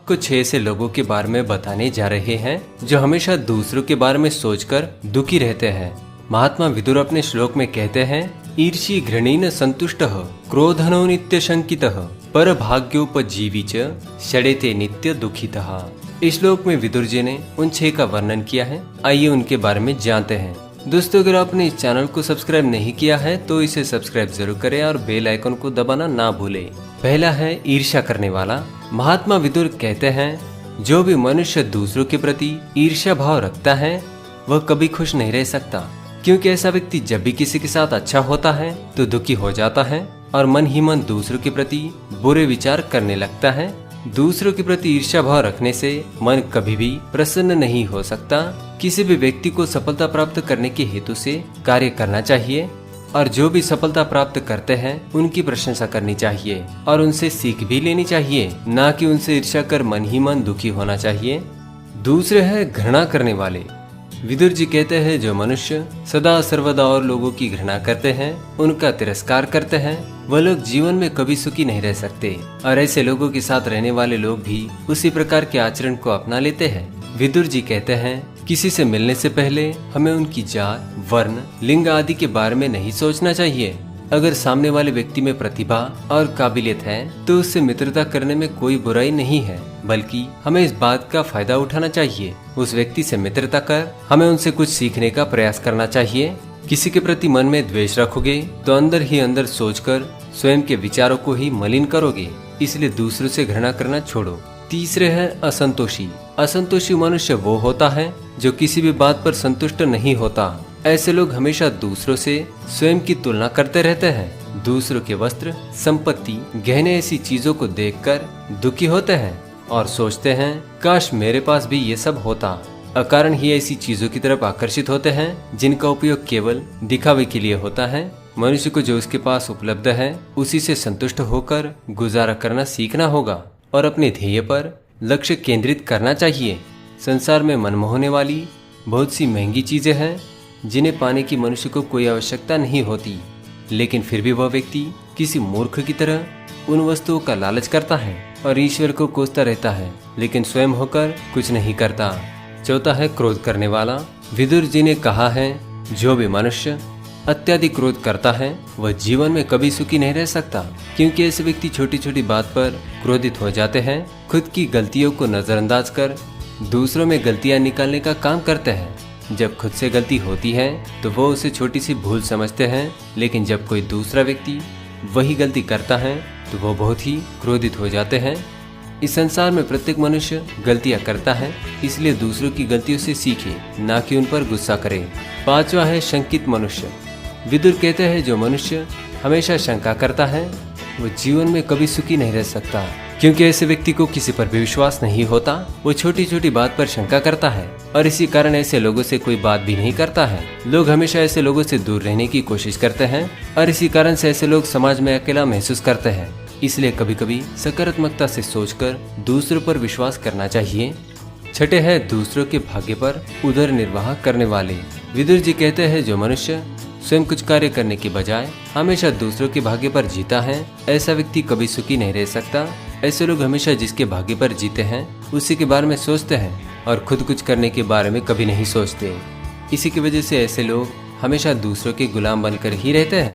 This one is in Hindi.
कुछ ऐसे लोगों के बारे में बताने जा रहे हैं जो हमेशा दूसरों के बारे में सोचकर दुखी रहते हैं। महात्मा विदुर अपने श्लोक में कहते हैं, ईर्षि घृणीन संतुष्टः क्रोधनो नित्य शंकितः पर भाग्योपजीवी च षडेते नित्य दुखितः। इस श्लोक में विदुर जी ने उन 6 का वर्णन किया है। आइए उनके बारे में जानते हैं। दोस्तों, अगर आपने इस चैनल को सब्सक्राइब नहीं किया है तो इसे सब्सक्राइब जरूर करें और बेल आइकन को दबाना ना भूलें। पहला है ईर्ष्या करने वाला। महात्मा विदुर कहते हैं, जो भी मनुष्य दूसरों के प्रति ईर्ष्या भाव रखता है वह कभी खुश नहीं रह सकता, क्योंकि ऐसा व्यक्ति जब भी किसी के साथ अच्छा होता है तो दुखी हो जाता है और मन ही मन दूसरों के प्रति बुरे विचार करने लगता है। दूसरों के प्रति ईर्ष्या भाव रखने से मन कभी भी प्रसन्न नहीं हो सकता। किसी भी व्यक्ति को सफलता प्राप्त करने के हेतु से कार्य करना चाहिए और जो भी सफलता प्राप्त करते हैं उनकी प्रशंसा करनी चाहिए और उनसे सीख भी लेनी चाहिए, ना कि उनसे ईर्ष्या कर मन ही मन दुखी होना चाहिए। दूसरे है घृणा करने वाले। विदुर जी कहते हैं, जो मनुष्य सदा सर्वदा और लोगों की घृणा करते हैं, उनका तिरस्कार करते हैं, वह लोग जीवन में कभी सुखी नहीं रह सकते और ऐसे लोगों के साथ रहने वाले लोग भी उसी प्रकार के आचरण को अपना लेते हैं। विदुर जी कहते हैं, किसी से मिलने से पहले हमें उनकी जात, वर्ण, लिंग आदि के बारे में नहीं सोचना चाहिए। अगर सामने वाले व्यक्ति में प्रतिभा और काबिलियत है तो उससे मित्रता करने में कोई बुराई नहीं है, बल्कि हमें इस बात का फायदा उठाना चाहिए। उस व्यक्ति से मित्रता कर हमें उनसे कुछ सीखने का प्रयास करना चाहिए। किसी के प्रति मन में द्वेष रखोगे तो अंदर ही अंदर सोचकर स्वयं के विचारों को ही मलिन करोगे, इसलिए दूसरों से घृणा करना छोड़ो। तीसरे है असंतोषी। असंतोषी मनुष्य वो होता है जो किसी भी बात पर संतुष्ट नहीं होता। ऐसे लोग हमेशा दूसरों से स्वयं की तुलना करते रहते हैं। दूसरों के वस्त्र, संपत्ति, गहने ऐसी चीजों को देखकर दुखी होते हैं और सोचते हैं, काश मेरे पास भी ये सब होता। अकारण ही ऐसी चीजों की तरफ आकर्षित होते हैं जिनका उपयोग केवल दिखावे के लिए होता है। मनुष्य को जो उसके पास उपलब्ध है उसी से संतुष्ट होकर गुजारा करना सीखना होगा और अपने ध्येय पर लक्ष्य केंद्रित करना चाहिए। संसार में मनमोहने वाली बहुत सी महंगी चीजें हैं जिन्हें पाने की मनुष्य को कोई आवश्यकता नहीं होती, लेकिन फिर भी वह व्यक्ति किसी मूर्ख की तरह उन वस्तुओं का लालच करता है और ईश्वर को कोसता रहता है, लेकिन स्वयं होकर कुछ नहीं करता। चौथा है क्रोध करने वाला। विदुर जी ने कहा है, जो भी मनुष्य अत्यधिक क्रोध करता है वह जीवन में कभी सुखी नहीं रह सकता, क्योंकि ऐसे व्यक्ति छोटी छोटी बात पर क्रोधित हो जाते हैं। खुद की गलतियों को नजरअंदाज कर दूसरों में गलतियां निकालने का काम करते हैं। जब खुद से गलती होती है तो वो उसे छोटी सी भूल समझते हैं, लेकिन जब कोई दूसरा व्यक्ति वही गलती करता है तो वो बहुत ही क्रोधित हो जाते हैं। इस संसार में प्रत्येक मनुष्य गलतियां करता है, इसलिए दूसरों की गलतियों से सीखे, ना कि उन पर गुस्सा करे। पांचवा है शंकित मनुष्य। विदुर कहते हैं, जो मनुष्य हमेशा शंका करता है वो जीवन में कभी सुखी नहीं रह सकता, क्योंकि ऐसे व्यक्ति को किसी पर भी विश्वास नहीं होता। वो छोटी छोटी बात पर शंका करता है और इसी कारण ऐसे लोगों से कोई बात भी नहीं करता है। लोग हमेशा ऐसे लोगों से दूर रहने की कोशिश करते हैं और इसी कारण से ऐसे लोग समाज में अकेला महसूस करते हैं। इसलिए कभी कभी सकारात्मकता से सोचकर दूसरों पर विश्वास करना चाहिए। छठे है दूसरों के भाग्य पर उदर निर्वाह करने वाले। विदुर जी कहते हैं, जो मनुष्य स्वयं कुछ कार्य करने के बजाय हमेशा दूसरों के भाग्य पर जीता है, ऐसा व्यक्ति कभी सुखी नहीं रह सकता। ऐसे लोग हमेशा जिसके भाग्य पर जीते हैं उसी के बारे में सोचते हैं और खुद कुछ करने के बारे में कभी नहीं सोचते। इसी की वजह से ऐसे लोग हमेशा दूसरों के गुलाम बनकर ही रहते हैं।